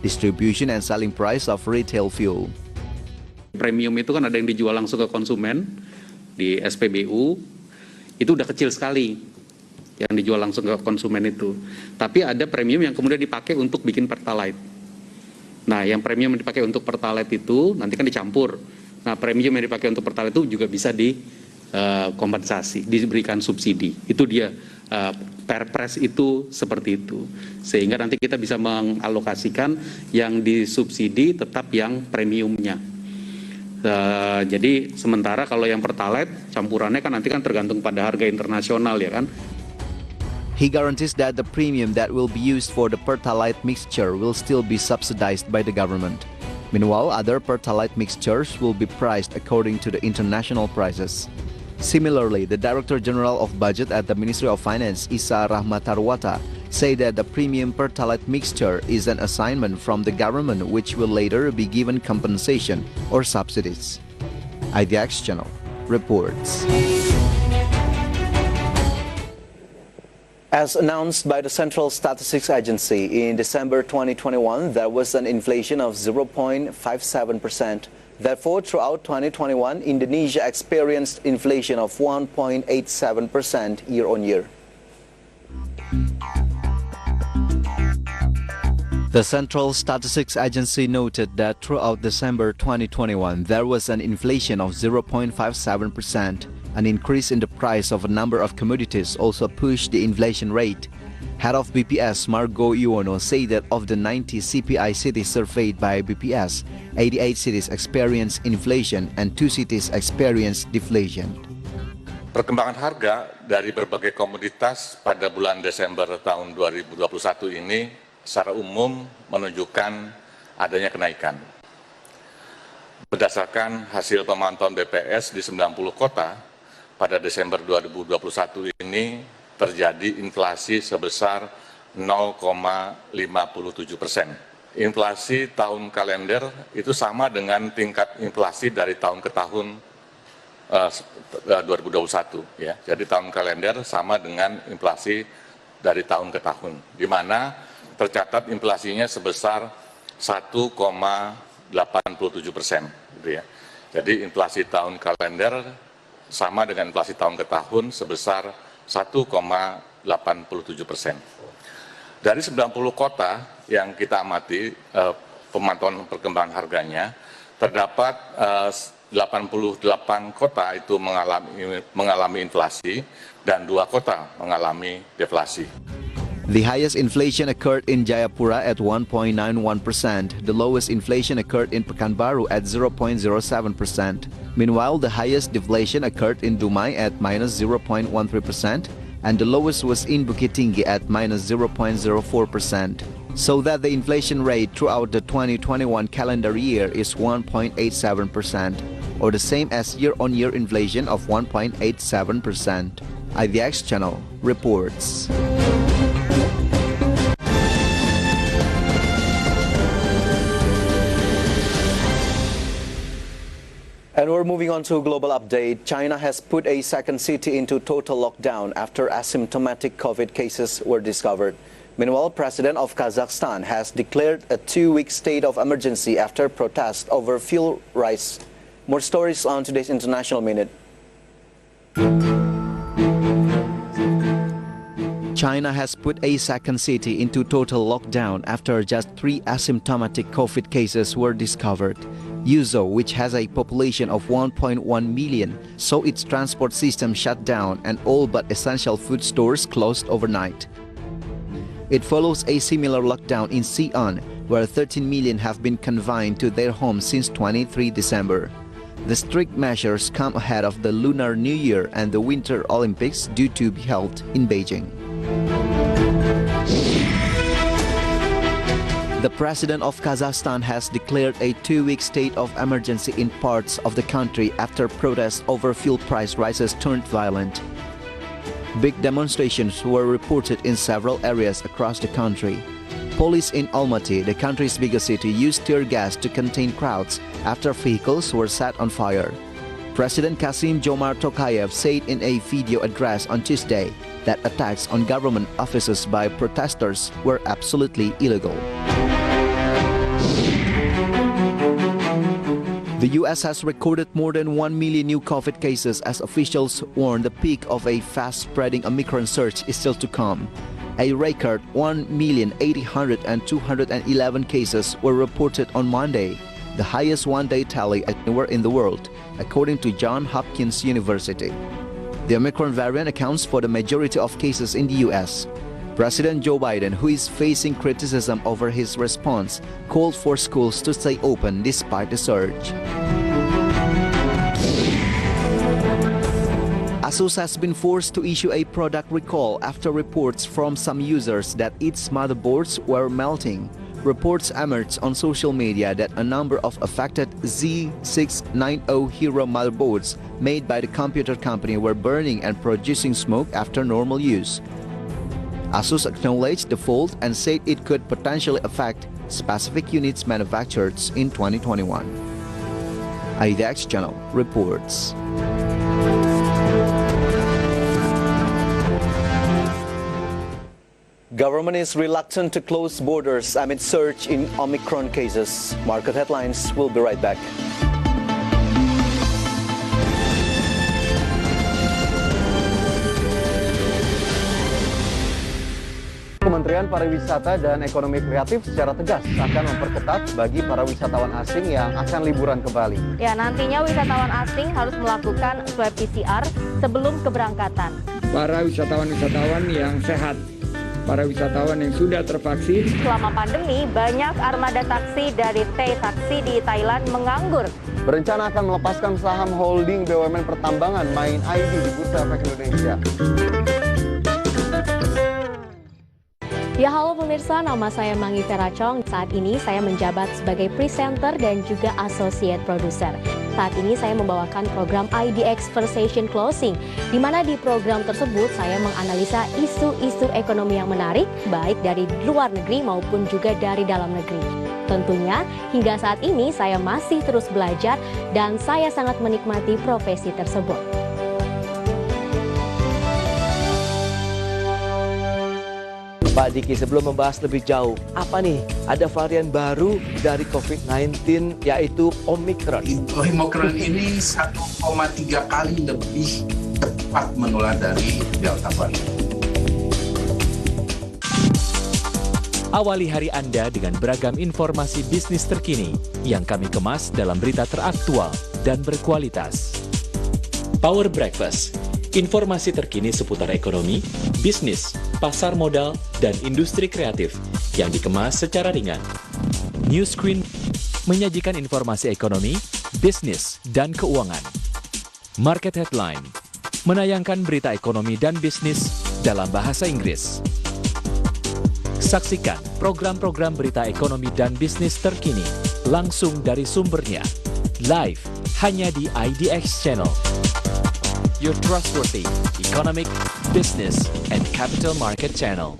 distribution and selling price of retail fuel. Premium itu kan ada yang dijual langsung ke konsumen di SPBU, itu udah kecil sekali yang dijual langsung ke konsumen itu. Tapi ada premium yang kemudian dipakai untuk bikin pertalite. Nah, yang premium yang dipakai untuk pertalite itu nanti kan dicampur. Nah, premium yang dipakai untuk pertalite itu juga bisa dikompensasi, diberikan subsidi. Itu dia perpres itu seperti itu. Sehingga nanti kita bisa mengalokasikan yang disubsidi tetap yang premiumnya. Jadi sementara kalau yang pertalite campurannya kan nanti kan tergantung pada harga internasional ya kan. He guarantees that the premium that will be used for the pertalite mixture will still be subsidized by the government. Meanwhile, other pertalite mixtures will be priced according to the international prices. Similarly, the Director General of Budget at the Ministry of Finance, Isa Rahmatarwata, say that the premium pertalite mixture is an assignment from the government which will later be given compensation or subsidies. IDX Channel reports. As announced by the Central Statistics Agency in December 2021, there was an inflation of 0.57%. Therefore, throughout 2021, Indonesia experienced inflation of 1.87% year-on-year. The Central Statistics Agency noted that throughout December 2021, there was an inflation of 0.57%. An increase in the price of a number of commodities also pushed the inflation rate. Head of BPS Margo Yuwono said that of the 90 CPI cities surveyed by BPS, 88 cities experienced inflation and 2 cities experienced deflation. Perkembangan harga dari berbagai komoditas pada bulan Desember tahun 2021 ini secara umum menunjukkan adanya kenaikan. Berdasarkan hasil pemantauan BPS di 90 kota, pada Desember 2021 ini terjadi inflasi sebesar 0,57%. Inflasi tahun kalender itu sama dengan tingkat inflasi dari tahun ke tahun 2021. Ya. Jadi tahun kalender sama dengan inflasi dari tahun ke tahun, di mana tercatat inflasinya sebesar 1,87%. Gitu ya. Jadi inflasi tahun kalender sama dengan inflasi tahun ke tahun sebesar 1,87%. Dari 90 kota yang kita amati pemantauan perkembangan harganya, terdapat 88 kota itu mengalami inflasi dan 2 kota mengalami deflasi. The highest inflation occurred in Jayapura at 1.91%. The lowest inflation occurred in Pekanbaru at 0.07%. Meanwhile, the highest deflation occurred in Dumai at -0.13%, and the lowest was in Bukit Tinggi at -0.04%. So that the inflation rate throughout the 2021 calendar year is 1.87%, or the same as year-on-year inflation of 1.87%. IDX Channel reports. And we're moving on to a global update. China has put a second city into total lockdown after asymptomatic COVID cases were discovered. Meanwhile, President of Kazakhstan has declared a 2-week state of emergency after protest over fuel rise. More stories on today's International Minute. China has put a second city into total lockdown after just 3 asymptomatic COVID cases were discovered. Yuzhou, which has a population of 1.1 million, saw its transport system shut down and all but essential food stores closed overnight. It follows a similar lockdown in Xi'an, where 13 million have been confined to their homes since 23 December. The strict measures come ahead of the Lunar New Year and the Winter Olympics due to be held in Beijing. The President of Kazakhstan has declared a 2-week state of emergency in parts of the country after protests over fuel price rises turned violent. Big demonstrations were reported in several areas across the country. Police in Almaty, the country's biggest city, used tear gas to contain crowds after vehicles were set on fire. President Kassym-Jomart Tokayev said in a video address on Tuesday that attacks on government offices by protesters were absolutely illegal. The U.S. has recorded more than 1 million new COVID cases as officials warn the peak of a fast-spreading Omicron surge is still to come. A record 1,800,211 cases were reported on Monday, the highest one-day tally anywhere in the world, according to Johns Hopkins University. The Omicron variant accounts for the majority of cases in the U.S. President Joe Biden, who is facing criticism over his response, called for schools to stay open despite the surge. ASUS has been forced to issue a product recall after reports from some users that its motherboards were melting. Reports emerged on social media that a number of affected Z690 Hero motherboards made by the computer company were burning and producing smoke after normal use. ASUS acknowledged the fault and said it could potentially affect specific units manufactured in 2021. IDX Channel reports. Government is reluctant to close borders amid surge in Omicron cases. Market headlines will be right back. Kementerian Pariwisata dan Ekonomi Kreatif secara tegas akan memperketat bagi para wisatawan asing yang akan liburan ke Bali. Ya, nantinya wisatawan asing harus melakukan swab PCR sebelum keberangkatan. Para wisatawan-wisatawan yang sehat, para wisatawan yang sudah tervaksin. Selama pandemi, banyak armada taksi dari Taksi di Thailand menganggur. Berencana akan melepaskan saham holding BUMN pertambangan Main ID di Bursa Efek Indonesia. Ya, halo pemirsa, nama saya Mangivera Tjong. Saat ini saya menjabat sebagai presenter dan juga associate producer. Saat ini saya membawakan program IDX Conversation Closing, di mana di program tersebut saya menganalisa isu-isu ekonomi yang menarik, baik dari luar negeri maupun juga dari dalam negeri. Tentunya, hingga saat ini saya masih terus belajar dan saya sangat menikmati profesi tersebut. Pak Diki, sebelum membahas lebih jauh, apa nih? Ada varian baru dari COVID-19 yaitu Omicron. Omicron ini 1,3 kali lebih cepat menular dari Delta varian. Awali hari Anda dengan beragam informasi bisnis terkini yang kami kemas dalam berita teraktual dan berkualitas. Power Breakfast, informasi terkini seputar ekonomi, bisnis, pasar modal, dan industri kreatif yang dikemas secara ringan. New Screen menyajikan informasi ekonomi, bisnis, dan keuangan. Market Headline menayangkan berita ekonomi dan bisnis dalam bahasa Inggris. Saksikan program-program berita ekonomi dan bisnis terkini langsung dari sumbernya, live hanya di IDX Channel. Your Trustworthy Economic, Business, and Capital Market Channel.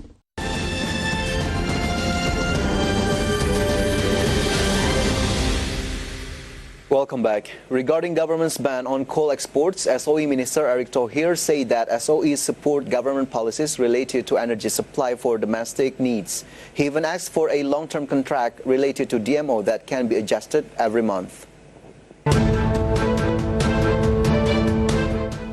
Welcome back. Regarding government's ban on coal exports, SOE Minister Erick Thohir said that SOE support government policies related to energy supply for domestic needs. He even asked for a long-term contract related to DMO that can be adjusted every month.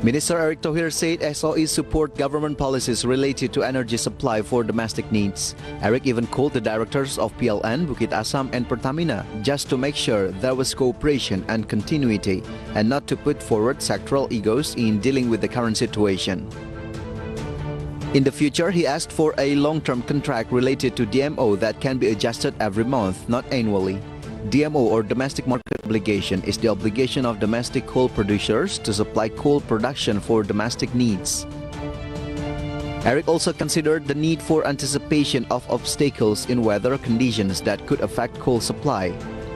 Minister Erick Thohir said SOE support government policies related to energy supply for domestic needs. Erick even called the directors of PLN, Bukit Asam and Pertamina just to make sure there was cooperation and continuity and not to put forward sectoral egos in dealing with the current situation. In the future, he asked for a long-term contract related to DMO that can be adjusted every month, not annually. DMO or domestic market obligation is the obligation of domestic coal producers to supply coal production for domestic needs. Erick also considered the need for anticipation of obstacles in weather conditions that could affect coal supply.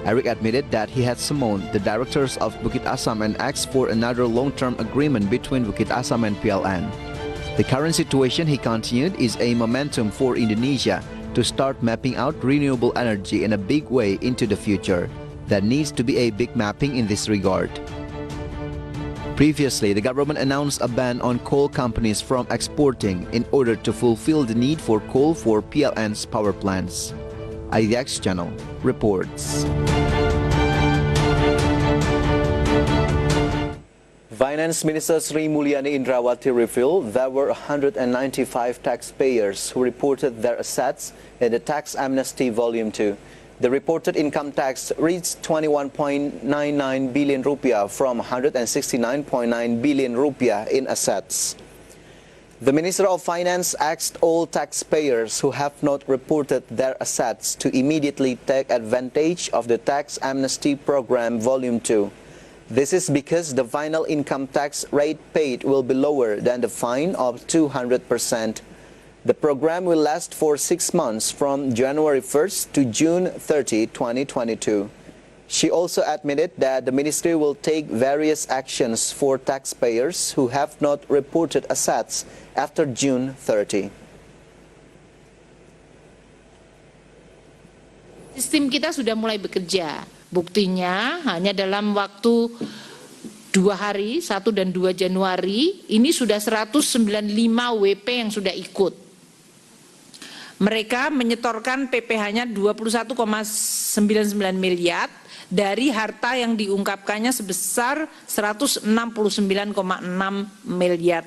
Erick admitted that he had summoned the directors of Bukit Asam and asked for another long-term agreement between Bukit Asam and PLN. The current situation, he continued, is a momentum for Indonesia to start mapping out renewable energy in a big way into the future. There needs to be a big mapping in this regard. Previously, the government announced a ban on coal companies from exporting in order to fulfill the need for coal for PLN's power plants. IDX Channel reports. Finance Minister Sri Mulyani Indrawati revealed there were 195 taxpayers who reported their assets in the Tax Amnesty Volume 2. The reported income tax reached 21.99 billion rupiah from 169.9 billion rupiah in assets. The Minister of Finance asked all taxpayers who have not reported their assets to immediately take advantage of the Tax Amnesty Program Volume 2. This is because the final income tax rate paid will be lower than the fine of 200%. The program will last for 6 months from January 1st to June 30, 2022. She also admitted that the ministry will take various actions for taxpayers who have not reported assets after June 30. Sistem kita sudah mulai bekerja. Buktinya hanya dalam waktu 2 hari, 1 dan 2 Januari, ini sudah 195 WP yang sudah ikut. Mereka menyetorkan PPh-nya 21,99 miliar dari harta yang diungkapkannya sebesar 169,6 miliar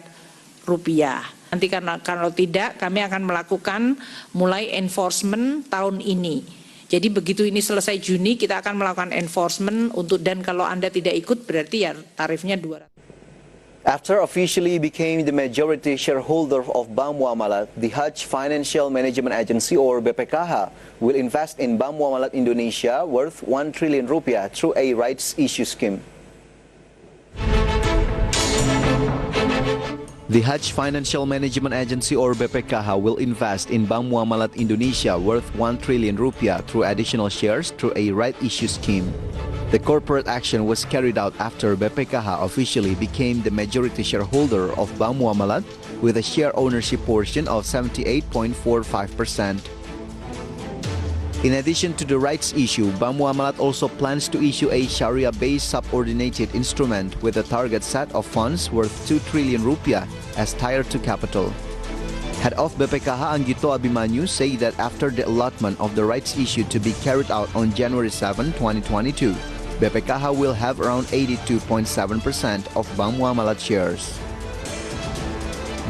rupiah. Nanti kalau tidak, kami akan melakukan mulai enforcement tahun ini. Jadi begitu ini selesai Juni, kita akan melakukan enforcement dan kalau Anda tidak ikut berarti ya tarifnya 200. After officially became the majority shareholder of Bank Muamalat, the Hajj Financial Management Agency or BPKH will invest in Bank Muamalat Indonesia worth 1 trillion rupiah through a rights issue scheme. The Hajj Financial Management Agency or BPKH will invest in Bank Muamalat Indonesia worth 1 trillion rupiah through additional shares through a right issue scheme. The corporate action was carried out after BPKH officially became the majority shareholder of Bank Muamalat with a share ownership portion of 78.45%. In addition to the rights issue, Bank Muamalat also plans to issue a Sharia-based subordinated instrument with a target set of funds worth 2 trillion rupiah as tier 2 capital. Head of BPKH Anggito Abimanyu said that after the allotment of the rights issue to be carried out on January 7, 2022, BPKH will have around 82.7% of Bank Muamalat shares.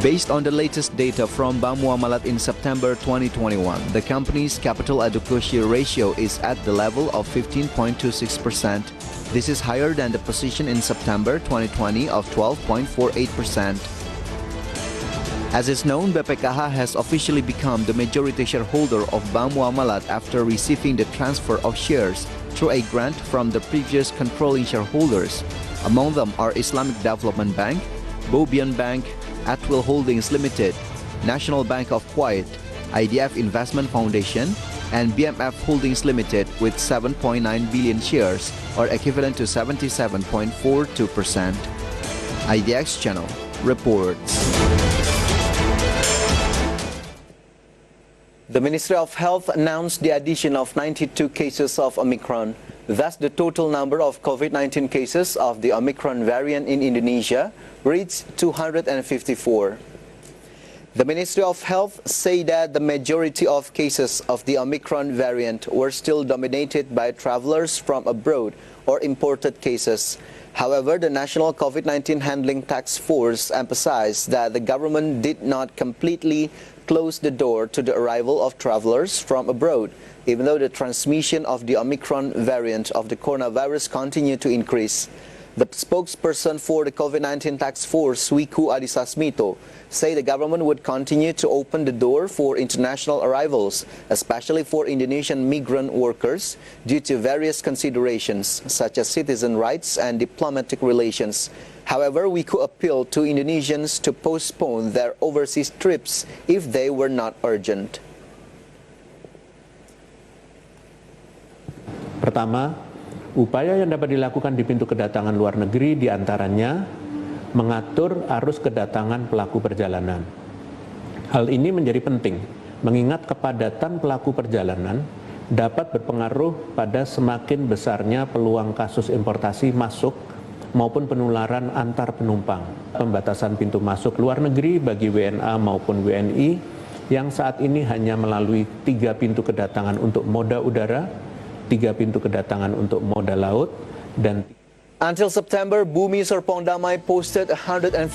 Based on the latest data from Bank Muamalat in September 2021, the company's capital adequacy ratio is at the level of 15.26%. This is higher than the position in September 2020 of 12.48%. As is known, BPKH has officially become the majority shareholder of Bank Muamalat after receiving the transfer of shares through a grant from the previous controlling shareholders. Among them are Islamic Development Bank, Bobian Bank, Atwil Holdings Limited, National Bank of Kuwait, IDF Investment Foundation, and BMF Holdings Limited with 7.9 billion shares or equivalent to 77.42%. IDX Channel reports. The Ministry of Health announced the addition of 92 cases of Omicron. Thus, the total number of COVID-19 cases of the Omicron variant in Indonesia reached 254. The Ministry of Health said that the majority of cases of the Omicron variant were still dominated by travelers from abroad or imported cases. However, the National COVID-19 Handling Task Force emphasized that the government did not completely close the door to the arrival of travelers from abroad, even though the transmission of the Omicron variant of the coronavirus continued to increase. The spokesperson for the COVID-19 Task Force, Wicky Adrian, say the government would continue to open the door for international arrivals, especially for Indonesian migrant workers, due to various considerations such as citizen rights and diplomatic relations. However, we could appeal to Indonesians to postpone their overseas trips if they were not urgent. Pertama, upaya yang dapat dilakukan di pintu kedatangan luar negeri diantaranya mengatur arus kedatangan pelaku perjalanan. Hal ini menjadi penting mengingat kepadatan pelaku perjalanan dapat berpengaruh pada semakin besarnya peluang kasus importasi masuk maupun penularan antar penumpang. Pembatasan pintu masuk luar negeri bagi WNA maupun WNI yang saat ini hanya melalui 3 pintu kedatangan untuk moda udara, 3 pintu kedatangan untuk moda laut, dan Until September, Bumi Serpong Damai posted 150%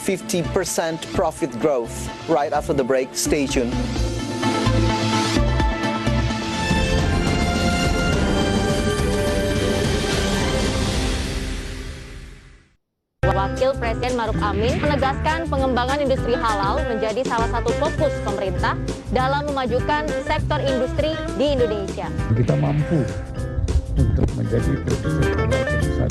profit growth. Right after the break, stay tuned. Wakil Presiden Maruf Amin menegaskan pengembangan industri halal menjadi salah satu fokus pemerintah dalam memajukan sektor industri di Indonesia. Kita mampu untuk menjadi produsen halal terbesar.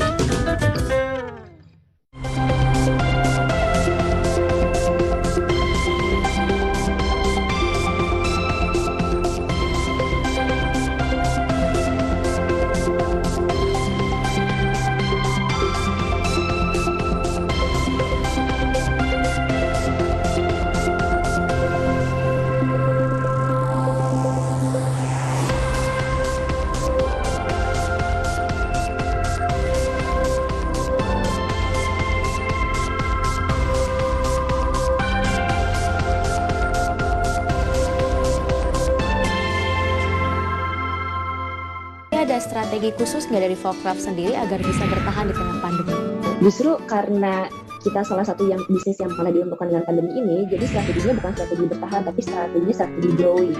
Ada strategi khusus nggak dari Volcraft sendiri agar bisa bertahan di tengah pandemi? Justru karena kita salah satu yang bisnis yang malah diuntungkan dengan pandemi ini, jadi strateginya bukan strategi bertahan, tapi strateginya strategi growing.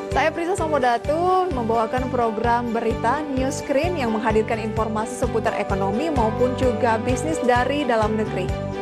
Saya Prisa Samodatu membawakan program berita News Screen yang menghadirkan informasi seputar ekonomi maupun juga bisnis dari dalam negeri.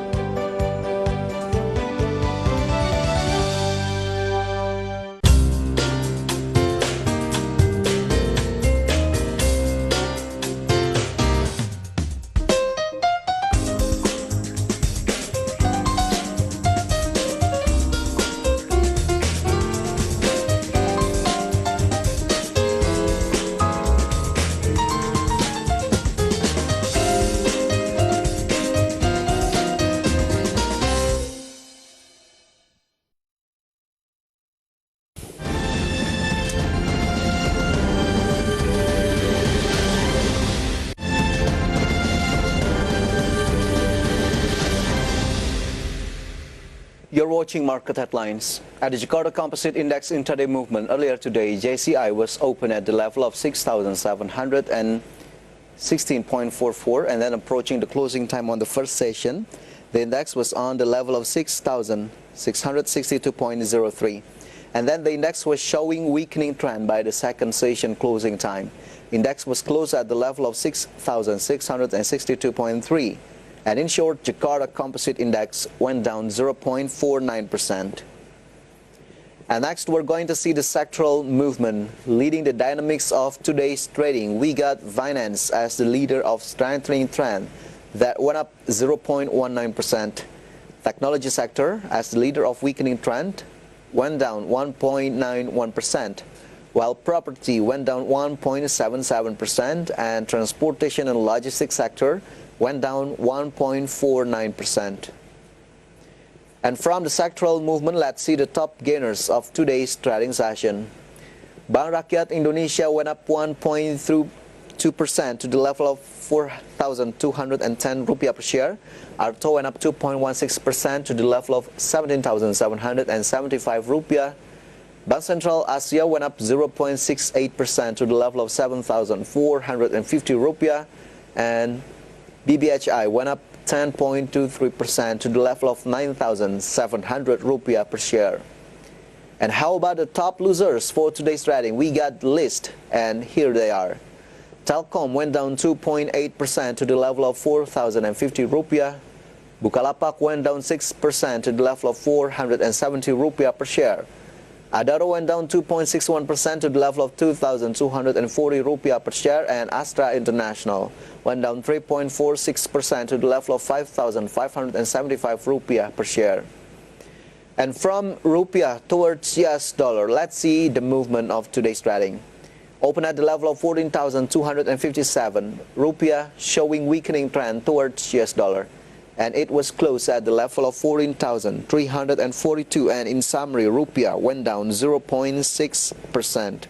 You're watching Market Headlines. At the Jakarta Composite Index intraday movement earlier today, JCI was open at the level of 6,716.44 and then approaching the closing time on the first session, the index was on the level of 6,662.03. And then the index was showing weakening trend by the second session closing time. Index was closed at the level of 6,662.3. And in short, Jakarta Composite Index went down 0.49%. And next, we're going to see the sectoral movement leading the dynamics of today's trading. We got finance as the leader of strengthening trend that went up 0.19%. Technology sector as the leader of weakening trend went down 1.91%, while property went down 1.77% and transportation and logistics sector went down 1.49%. And from the sectoral movement, let's see the top gainers of today's trading session. Bank Rakyat Indonesia went up 1.2% to the level of 4,210 rupiah per share. Arto went up 2.16% to the level of 17,775 rupiah. Bank Sentral Asia went up 0.68% to the level of 7,450 rupiah. And BBHI went up 10.23% to the level of 9,700 rupiah per share. And how about the top losers for today's trading? We got the list, and here they are. Telkom went down 2.8% to the level of 4,050 rupiah. Bukalapak went down 6% to the level of 470 rupiah per share. Adaro went down 2.61% to the level of 2,240 rupiah per share, and Astra International went down 3.46% to the level of 5,575 rupiah per share. And from rupiah towards US dollar, let's see the movement of today's trading. Open at the level of 14,257 rupiah, showing weakening trend towards US dollar. And it was closed at the level of 14,342, and in summary, rupiah went down 0.6%.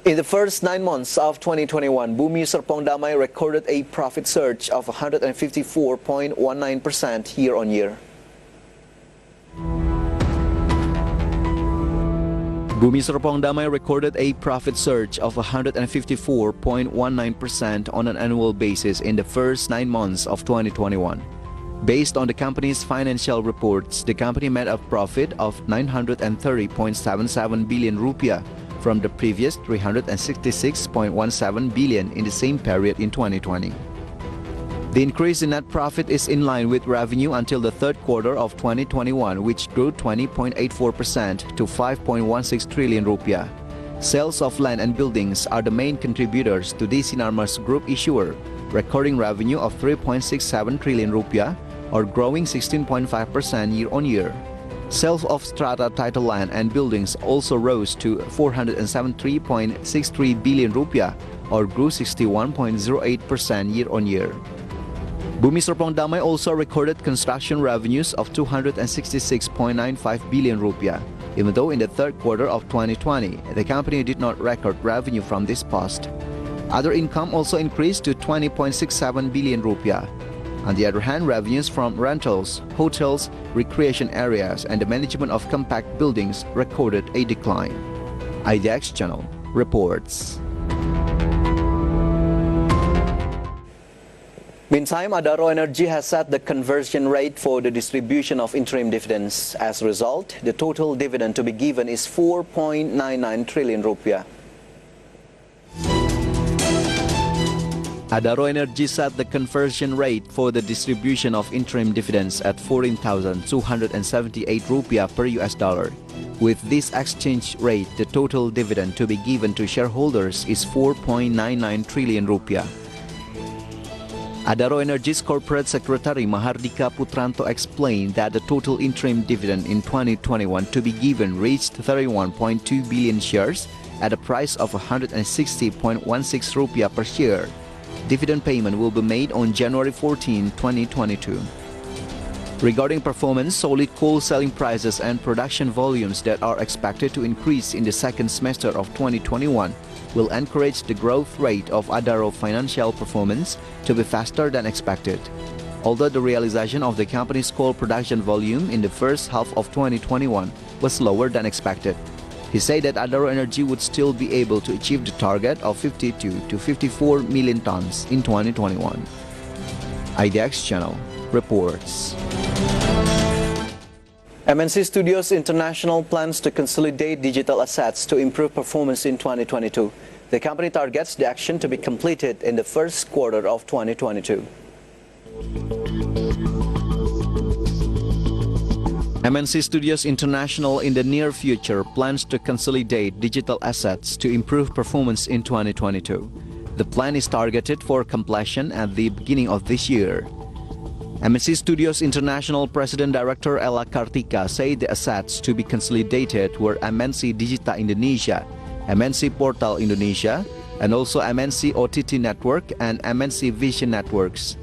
In the first 9 months of 2021, Bumi Serpong Damai recorded a profit surge of 154.19% year-on-year. Bumi Serpong Damai recorded a profit surge of 154.19% on an annual basis in the first 9 months of 2021. Based on the company's financial reports, the company made a profit of 930.77 billion rupiah from the previous 366.17 billion in the same period in 2020. The increase in net profit is in line with revenue until the third quarter of 2021, which grew 20.84% to 5.16 trillion rupiah. Sales of land and buildings are the main contributors to the Sinarmas Group issuer, recording revenue of 3.67 trillion rupiah, or growing 16.5% year-on-year. Sales of strata title land and buildings also rose to 473.63 billion rupiah, or grew 61.08% year-on-year. Bumi Serpong Damai also recorded construction revenues of 266.95 billion rupiah, even though in the third quarter of 2020, the company did not record revenue from this post. Other income also increased to 20.67 billion rupiah. On the other hand, revenues from rentals, hotels, recreation areas, and the management of compact buildings recorded a decline. IDX Channel reports. Meantime, Adaro Energy has set the conversion rate for the distribution of interim dividends. As a result, the total dividend to be given is 4.99 trillion rupiah. Adaro Energy set the conversion rate for the distribution of interim dividends at 14,278 rupiah per US dollar. With this exchange rate, the total dividend to be given to shareholders is 4.99 trillion rupiah. Adaro Energy's Corporate Secretary Mahardika Putranto explained that the total interim dividend in 2021 to be given reached 31.2 billion shares at a price of 160.16 rupiah per share. Dividend payment will be made on January 14, 2022. Regarding performance, solid coal selling prices and production volumes that are expected to increase in the second semester of 2021 will encourage the growth rate of Adaro financial performance to be faster than expected. Although the realization of the company's coal production volume in the first half of 2021 was lower than expected, he said that Adaro Energy would still be able to achieve the target of 52 to 54 million tons in 2021. IDX Channel reports. MNC Studios International plans to consolidate digital assets to improve performance in 2022. The company targets the action to be completed in the first quarter of 2022. MNC Studios International in the near future plans to consolidate digital assets to improve performance in 2022. The plan is targeted for completion at the beginning of this year. MNC Studios International President Director Ella Kartika said the assets to be consolidated were MNC Digita Indonesia, MNC Portal Indonesia, and also MNC OTT Network and MNC Vision Networks.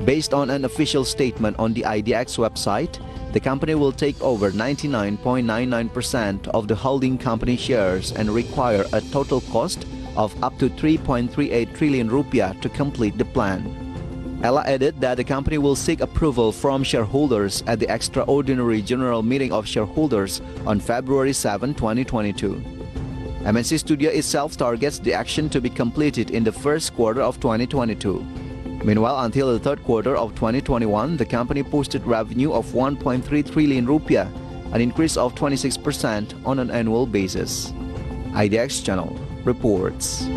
Based on an official statement on the IDX website, the company will take over 99.99% of the holding company shares and require a total cost of up to 3.38 trillion rupiah to complete the plan. Ella added that the company will seek approval from shareholders at the extraordinary general meeting of shareholders on February 7, 2022. MNC Studio itself targets the action to be completed in the first quarter of 2022. Meanwhile, until the third quarter of 2021, the company posted revenue of 1.3 trillion rupiah, an increase of 26% on an annual basis. IDX Channel reports.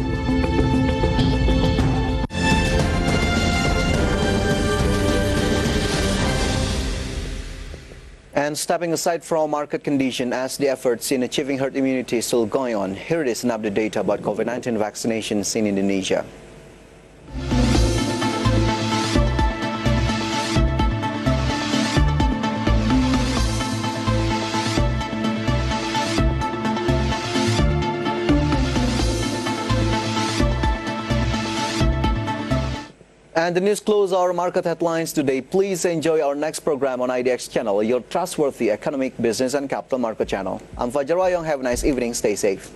And stepping aside from market condition as the efforts in achieving herd immunity is still going on, here is an update data about COVID-19 vaccinations in Indonesia. And the news close our market headlines today. Please enjoy our next program on IDX Channel, your trustworthy economic, business, and capital market channel. I'm Fajar Wayong. Have a nice evening. Stay safe.